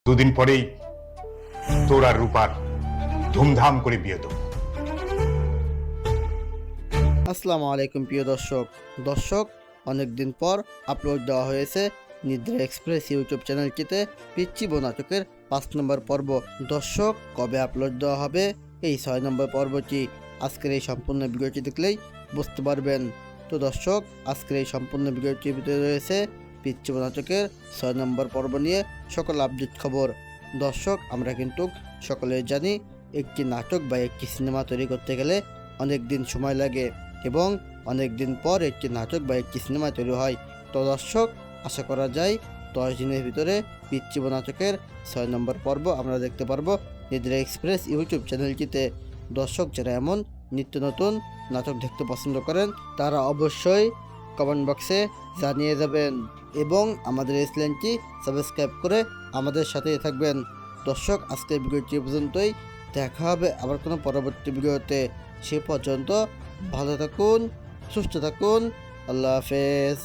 দুদিন পরেই তোর আর রূপার ধুমধাম করে বিয়ে দেবো। আসসালামু আলাইকুম প্রিয় দর্শক অনেকদিন পর আপলোড দেওয়া হয়েছে নিদ্রা এক্সপ্রেস ইউটিউব চ্যানেলটিতে পিচ্চিবো নাটকের 5 নম্বর পর্ব। দর্শক, কবে আপলোড দেওয়া হবে এই 6 নম্বর পর্বটি আজকের এই সম্পূর্ণ ভিডিওটি দেখলেই বুঝতে পারবেন। তো দর্শক, আজকের এই সম্পূর্ণ ভিডিওটির ভিতরে রয়েছে পিচ্চিবো নাটকের 6 নম্বর পর্ব নিয়ে সকল আপডেট খবর। দর্শক, আমরা কিন্তু সকলেই জানি একটি নাটক বা একটি সিনেমা তৈরি করতে গেলে অনেক দিন সময় লাগে এবং অনেক দিন পর একটি নাটক বা একটি সিনেমা তৈরি হয়। তো দর্শক, আশা করা যায় 10 দিনের ভিতরে পিচ্চিবো নাটকের 6 নম্বর পর্ব আমরা দেখতে পারবো নিদ্রা এক্সপ্রেস ইউটিউব চ্যানেলটিতে। দর্শক, যারা এমন নিত্য নতুন নাটক দেখতে পছন্দ করেন তারা অবশ্যই কমেন্ট বক্সে জানিয়ে যাবেন এবং আমাদের এই চ্যানেলটি সাবস্ক্রাইব করে আমাদের সাথেই থাকবেন। দর্শক, আজকের ভিডিওটি পর্যন্তই, দেখা হবে আবার কোনো পরবর্তী ভিডিওতে। সে পর্যন্ত ভালো থাকুন, সুস্থ থাকুন, আল্লাহ হাফেজ।